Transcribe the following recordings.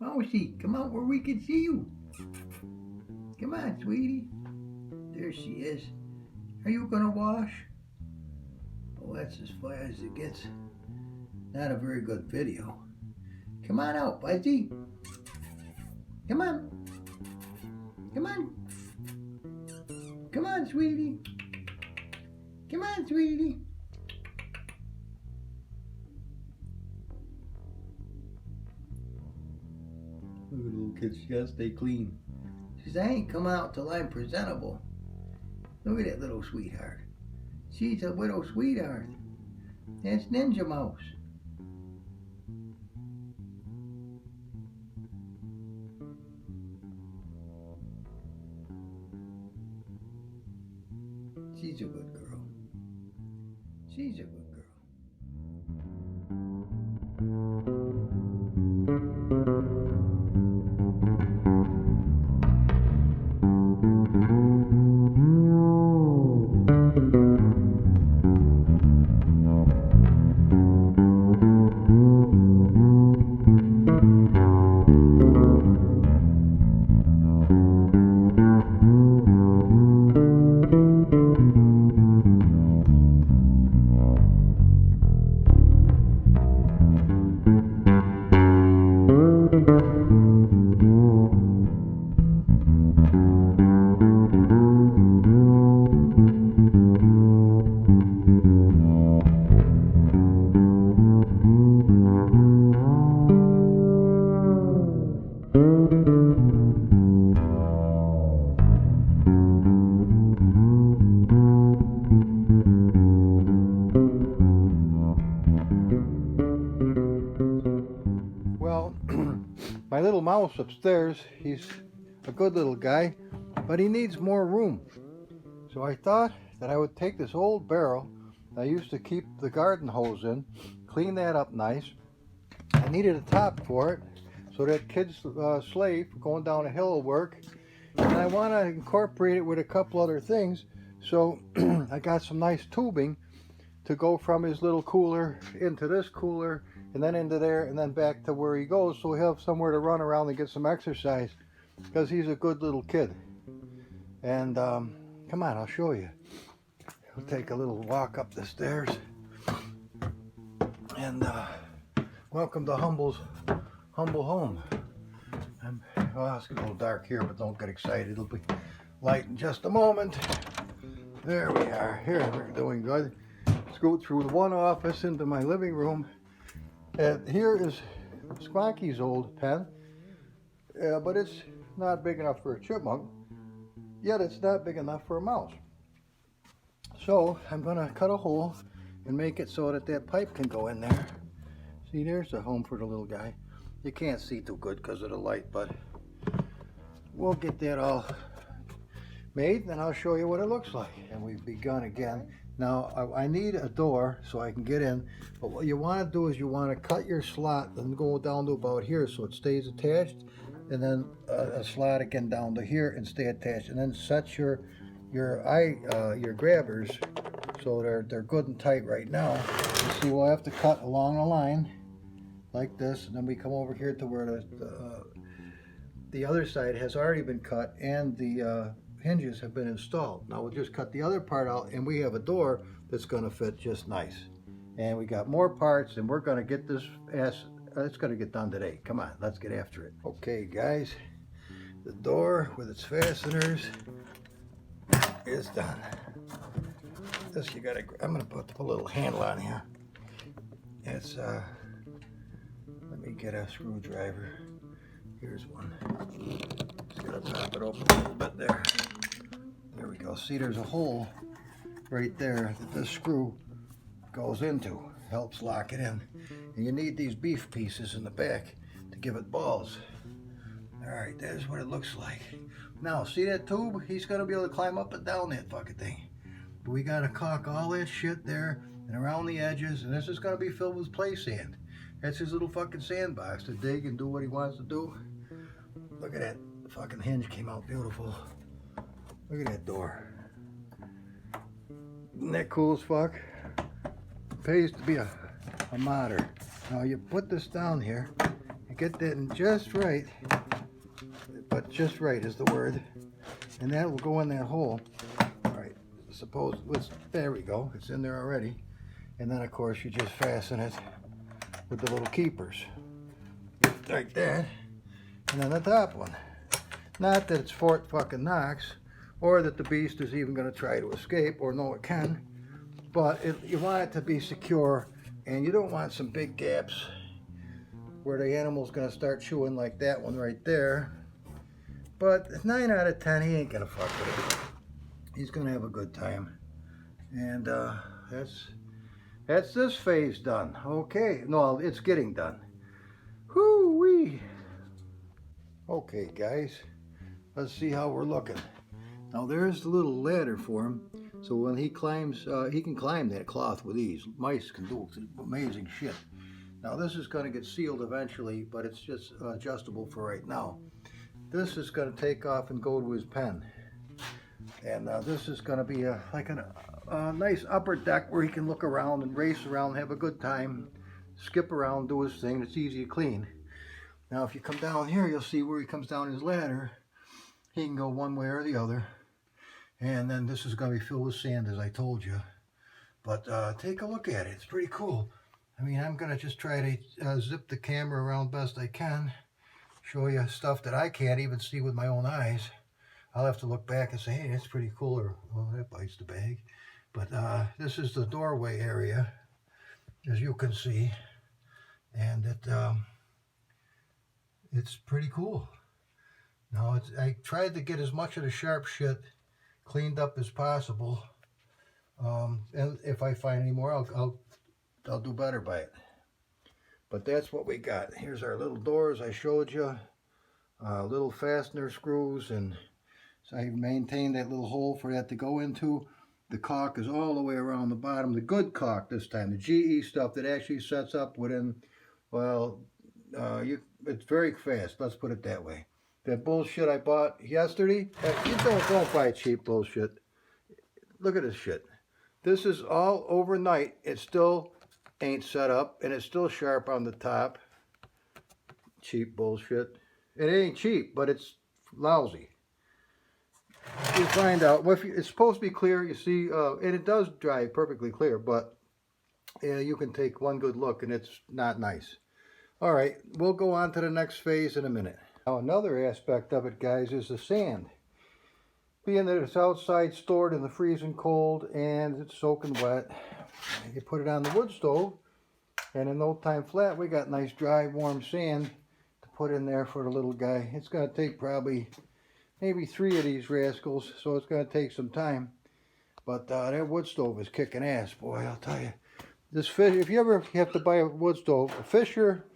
Mousy, come out where we can see you. Come on, sweetie. There she is. Are you gonna wash? Oh, that's as far as it gets. Not a very good video. Come on out, Buzzy. Come on. Come on. Come on, sweetie. Come on, sweetie. Look at the little kid. She gotta stay clean. She says, I ain't coming out till I'm presentable. Look at that little sweetheart. She's a little sweetheart. That's Ninja Mouse. She's a good girl. She's a good girl. Well, my little mouse upstairs, he's a good little guy, but he needs more room. So I thought that I would take this old barrel I used to keep the garden hose in, clean that up nice. I needed a top for it so that kids' sleigh going down a hill will work. And I want to incorporate it with a couple other things. So I got some nice tubing to go from his little cooler into this cooler and then into there and then back to where he goes, so he'll have somewhere to run around and get some exercise, because he's a good little kid. And come on, I'll show you. We'll take a little walk up the stairs. And welcome to Humble's humble home. Well, it's a little dark here, but don't get excited. It'll be light in just a moment. There we are. Here, we're doing good. Scoot through the one office into my living room. And here is Squawky's old pen. But it's not big enough for a chipmunk. Yet it's not big enough for a mouse. So I'm going to cut a hole and make it so that that pipe can go in there. See, there's a home for the little guy. You can't see too good because of the light, but we'll get that all made and I'll show you what it looks like. And we've begun again. Now I need a door so I can get in, but what you want to do is you want to cut your slot and go down to about here so it stays attached, and then a slot again down to here and stay attached, and then set your grabbers so they're good and tight right now. You see, we'll have to cut along the line like this, and then we come over here to where the other side has already been cut and the hinges have been installed. Now we'll just cut the other part out and we have a door that's going to fit just nice. And we got more parts and we're going to get this it's going to get done today. Come on, let's get after it. Okay guys, the door with its fasteners is done. This you gotta, I'm going to put a little handle on here. It's let me get a screwdriver. Here's one. Just gotta pop it open a little bit there. There we go. See, there's a hole right there that this screw goes into. Helps lock it in. And you need these beef pieces in the back to give it balls. Alright, there's what it looks like. Now, see that tube? He's gonna be able to climb up and down that fucking thing. But we gotta caulk all that shit there and around the edges, and this is gonna be filled with play sand. That's his little fucking sandbox to dig and do what he wants to do. Look at that. The fucking hinge came out beautiful. Look at that door. Isn't that cool as fuck? It pays to be a modder. Now you put this down here Get that in just right, but just right is the word, and that will go in that hole. All right, there we go, it's in there already. And then of course you just fasten it with the little keepers like that, and then the top one. Not that it's Fort fucking Knox, or that the beast is even going to try to escape, or no it can, but you want it to be secure, and you don't want some big gaps where the animal's going to start chewing like that one right there. But 9 out of 10, he ain't going to fuck with it. He's going to have a good time. And that's this phase done. Okay, no, it's getting done. Whoo-wee. Okay, guys, let's see how we're looking. Now there's the little ladder for him, so when he climbs, he can climb that cloth with ease. Mice can do amazing shit. Now this is going to get sealed eventually, but it's just adjustable for right now. This is going to take off and go to his pen. And this is going to be like a nice upper deck where he can look around and race around, have a good time, skip around, do his thing. It's easy to clean. Now if you come down here, you'll see where he comes down his ladder. He can go one way or the other. And then this is going to be filled with sand, as I told you. But take a look at it. It's pretty cool. I mean, I'm going to just try to zip the camera around best I can. Show you stuff that I can't even see with my own eyes. I'll have to look back and say, hey, that's pretty cool. Or, oh, that bites the bag. But this is the doorway area, as you can see. And it's pretty cool. Now, I tried to get as much of the sharp shit cleaned up as possible. And if I find any more, I'll do better by it. But that's what we got. Here's our little doors I showed you. Little fastener screws, and so I maintained that little hole for that to go into. The caulk is all the way around the bottom. The good caulk this time, the GE stuff that actually sets up within, well, it's very fast. Let's put it that way. That bullshit I bought yesterday, you don't buy cheap bullshit. Look at this shit. This is all overnight. It still ain't set up, and it's still sharp on the top. Cheap bullshit. It ain't cheap, but it's lousy. You find out. Well, it's supposed to be clear, you see, and it does dry perfectly clear, but you can take one good look, and it's not nice. All right, we'll go on to the next phase in a minute. Now, another aspect of it, guys, is the sand. Being that it's outside stored in the freezing cold and it's soaking wet, you put it on the wood stove, and in no time flat, we got nice dry, warm sand to put in there for the little guy. It's going to take probably maybe 3 of these rascals, so it's going to take some time. But that wood stove is kicking ass, boy, I'll tell you. This fish, if you ever have to buy a wood stove, a Fisher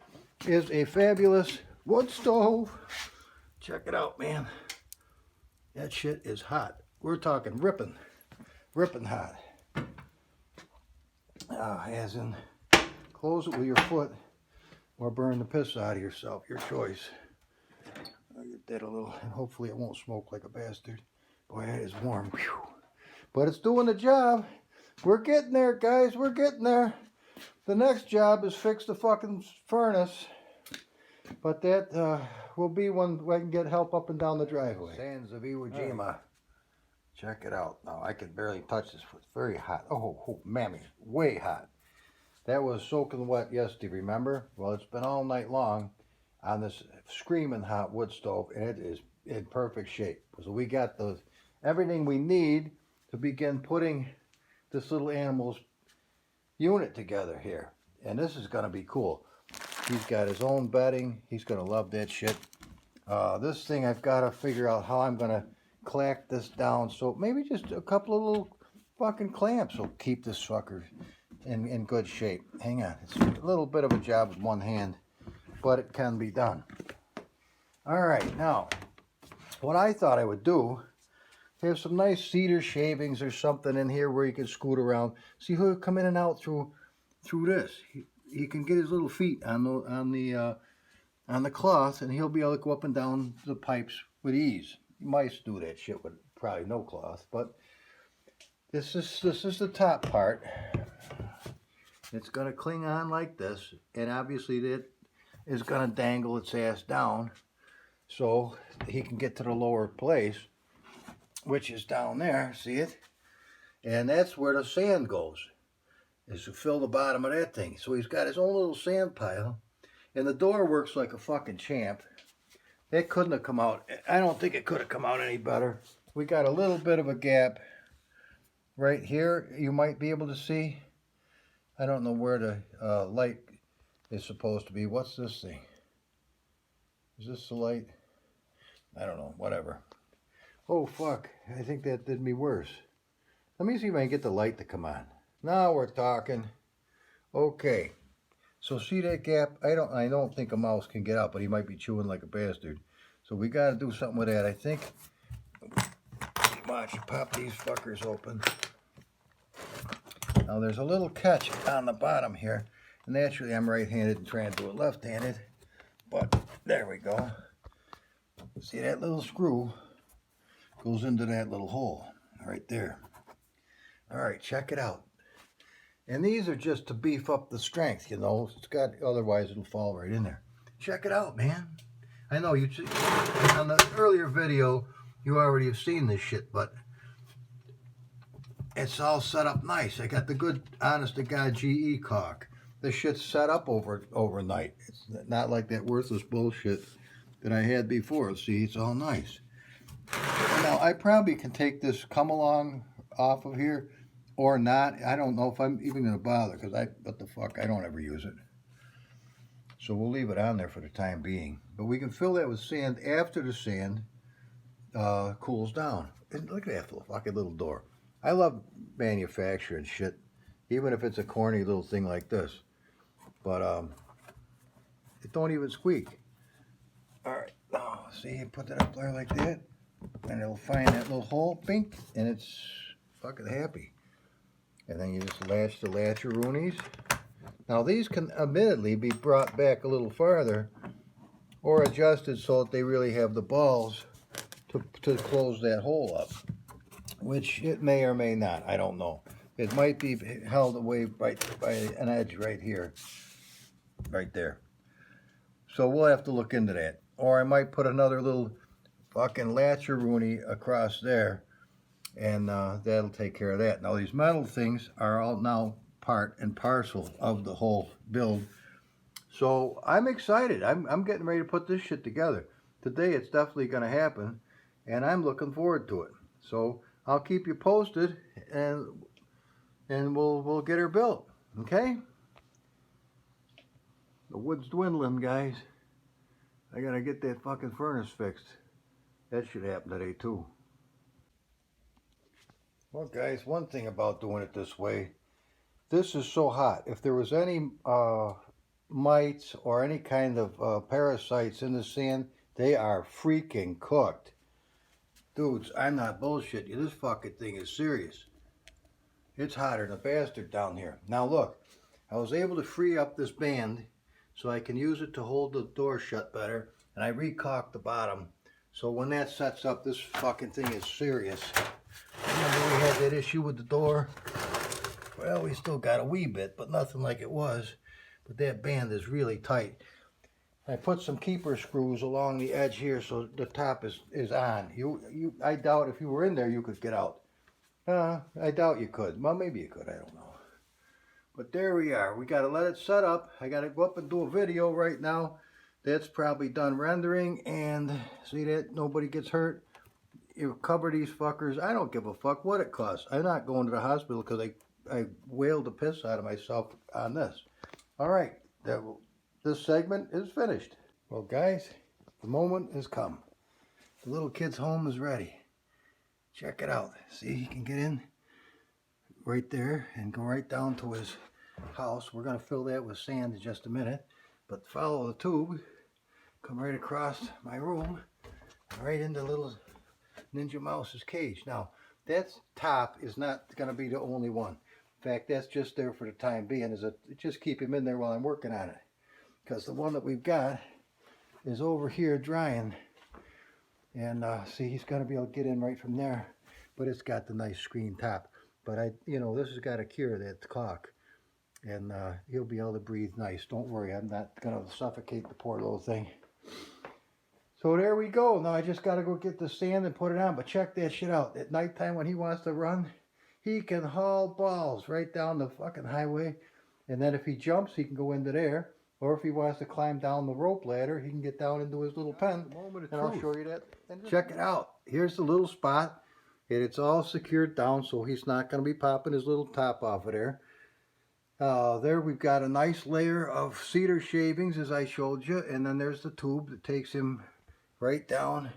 is a fabulous wood stove. Check it out, man. That shit is hot. We're talking ripping hot. As in, close it with your foot or burn the piss out of yourself. Your choice. I'll get that a little, and hopefully it won't smoke like a bastard. Boy, that is warm. Whew. But it's doing the job. We're getting there, guys. We're getting there. The next job is fix the fucking furnace. But that will be when I can get help up and down the driveway. Sands of Iwo Jima. Right. Check it out. Now, I can barely touch this. It's very hot. Oh, mammy. Way hot. That was soaking wet yesterday, remember? Well, it's been all night long on this screaming hot wood stove, and it is in perfect shape. So we got everything we need to begin putting this little animal's unit together here. And this is going to be cool. He's got his own bedding. He's going to love that shit. This thing, I've got to figure out how I'm going to clack this down. So maybe just a couple of little fucking clamps will keep this fucker in good shape. Hang on. It's a little bit of a job with one hand, but it can be done. All right. Now, what I thought I would do, have some nice cedar shavings or something in here where you can scoot around. See, he'll come in and out through this. He can get his little feet on the cloth, and he'll be able to go up and down the pipes with ease. Mice do that shit with probably no cloth, but this is the top part. It's going to cling on like this, and obviously that is going to dangle its ass down so he can get to the lower place, which is down there, see it? And that's where the sand goes, is to fill the bottom of that thing. So he's got his own little sand pile, and the door works like a fucking champ. It couldn't have come out, I don't think it could have come out any better. We got a little bit of a gap right here, you might be able to see. I don't know where the light is supposed to be. What's this thing? Is this the light? I don't know, whatever. Oh fuck, I think that did me worse. Let me see if I can get the light to come on. Now we're talking. Okay. So see that gap? I don't think a mouse can get out, but he might be chewing like a bastard. So we gotta do something with that, I think. Watch, pop these fuckers open. Now there's a little catch on the bottom here. Naturally I'm right-handed and trying to do it left-handed. But there we go. See that little screw goes into that little hole right there. Alright, check it out. And these are just to beef up the strength, you know. It's got, otherwise it'll fall right in there. Check it out, man. I know you on the earlier video you already have seen this shit, but it's all set up nice. I got the good, honest to God GE caulk. This shit's set up overnight. It's not like that worthless bullshit that I had before. See, it's all nice. Now I probably can take this come along off of here or not. I don't know if I'm even gonna bother, because what the fuck, I don't ever use it. So we'll leave it on there for the time being. But we can fill that with sand after the sand cools down. And look at that fucking little door. I love manufacturing shit, even if it's a corny little thing like this. But it don't even squeak. Alright, oh, see, you put that up there like that, and it'll find that little hole, bink, and it's fucking happy. And then you just latch the latcheroonies. Now these can admittedly be brought back a little farther or adjusted so that they really have the balls to close that hole up, which it may or may not, I don't know. It might be held away by an edge right here, right there. So we'll have to look into that. Or I might put another little fucking latcheroony across there, and that'll take care of that. Now these metal things are all now part and parcel of the whole build. So I'm excited. I'm getting ready to put this shit together. Today it's definitely going to happen, and I'm looking forward to it. So I'll keep you posted, and we'll get her built. Okay? The wood's dwindling, guys. I gotta get that fucking furnace fixed. That should happen today too. Well, guys, one thing about doing it this way, this is so hot. If there was any mites or any kind of parasites in the sand, they are freaking cooked. Dudes, I'm not bullshitting you. This fucking thing is serious. It's hotter than a bastard down here. Now look, I was able to free up this band so I can use it to hold the door shut better, and I re-caulked the bottom. So when that sets up, this fucking thing is serious. Remember we had that issue with the door? Well, we still got a wee bit, but nothing like it was. But that band is really tight. I put some keeper screws along the edge here so the top is on. I doubt if you were in there you could get out. I doubt you could. Well, maybe you could, I don't know. But there we are. We got to let it set up. I got to go up and do a video right now. That's probably done rendering, and see that nobody gets hurt. You cover these fuckers. I don't give a fuck what it costs. I'm not going to the hospital because I wailed the piss out of myself on this. All right, this segment is finished. Well, guys, the moment has come. The little kid's home is ready. Check it out. See, he can get in right there and go right down to his house. We're going to fill that with sand in just a minute, but follow the tube, come right across my room, right into little Ninja Mouse's cage. Now that top is not going to be the only one. In fact, that's just there for the time being, just keep him in there while I'm working on it, because the one that we've got is over here drying, and see, he's going to be able to get in right from there, but it's got the nice screen top. But this has got to cure that caulk. and he'll be able to breathe nice. Don't worry, I'm not gonna suffocate the poor little thing. So there we go. Now I just gotta go get the sand and put it on. But check that shit out. At nighttime when he wants to run, he can haul balls right down the fucking highway. And then if he jumps, he can go into there. Or if he wants to climb down the rope ladder, he can get down into his little pen. And I'll show you that. Check it out. Here's the little spot. And it's all secured down, so he's not going to be popping his little top off of there. There we've got a nice layer of cedar shavings, as I showed you. And then there's the tube that takes him right down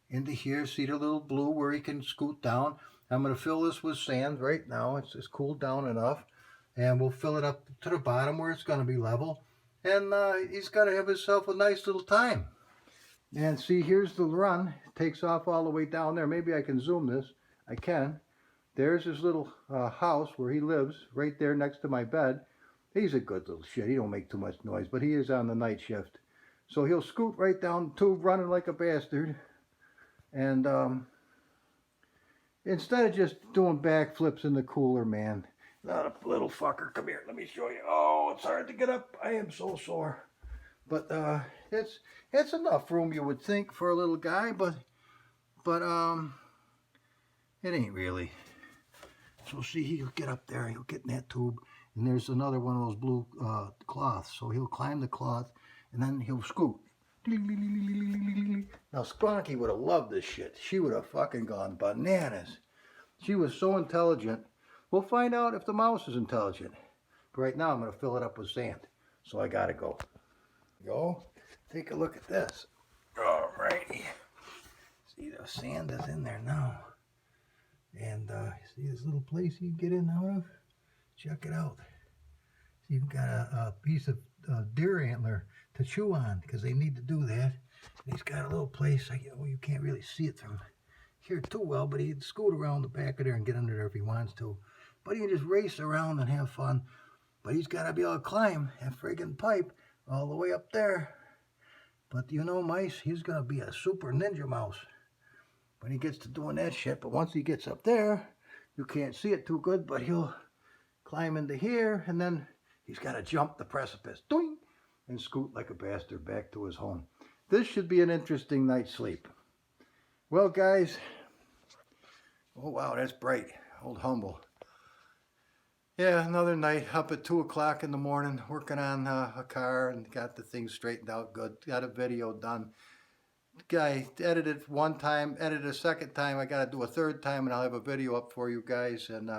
into here. See the little blue where he can scoot down. I'm going to fill this with sand right now. It's cooled down enough. And we'll fill it up to the bottom where it's going to be level. And he's going to have himself a nice little time. And see, here's the run. It takes off all the way down there. Maybe I can zoom this. I can. There's his little house where he lives, right there next to my bed. He's a good little shit. He don't make too much noise, but he is on the night shift. So he'll scoot right down the tube, running like a bastard. And instead of just doing backflips in the cooler, man. Little fucker, come here. Let me show you. Oh, it's hard to get up. I am so sore. But it's enough room, you would think, for a little guy, but it ain't really. So see, he'll get up there. He'll get in that tube, and there's another one of those blue cloths. So he'll climb the cloth, and then he'll scoot. Now Squonky would have loved this shit. She would have fucking gone bananas. She was so intelligent. We'll find out if the mouse is intelligent. But right now I'm going to fill it up with sand. So I got to go. Take a look at this. Alrighty. See, the sand is in there now. And see this little place you can get in and out of? Check it out. See, you've got a piece of deer antler to chew on because they need to do that. And he's got a little place. You can't really see it from here too well, but he'd scoot around the back of there and get under there if he wants to. But he can just race around and have fun. But he's got to be able to climb that friggin' pipe all the way up there. But you know, mice, he's going to be a super ninja mouse when he gets to doing that shit. But once he gets up there, you can't see it too good, but he'll climb into here, and then he's got to jump the precipice, doing, and scoot like a bastard back to his home. This should be an interesting night's sleep. Well, guys, oh wow, that's bright. Old Humble. Yeah, another night up at 2 o'clock in the morning, working on a car and got the thing straightened out good. Got a video done. The guy edited one time, edited a second time. I got to do a third time, and I'll have a video up for you guys. And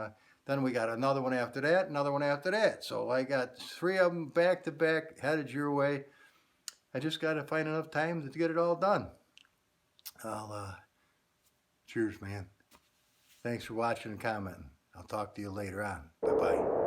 then we got another one after that, another one after that. So I got 3 of them back to back, headed your way. I just got to find enough time to get it all done. Cheers, man. Thanks for watching and commenting. I'll talk to you later on. Bye-bye.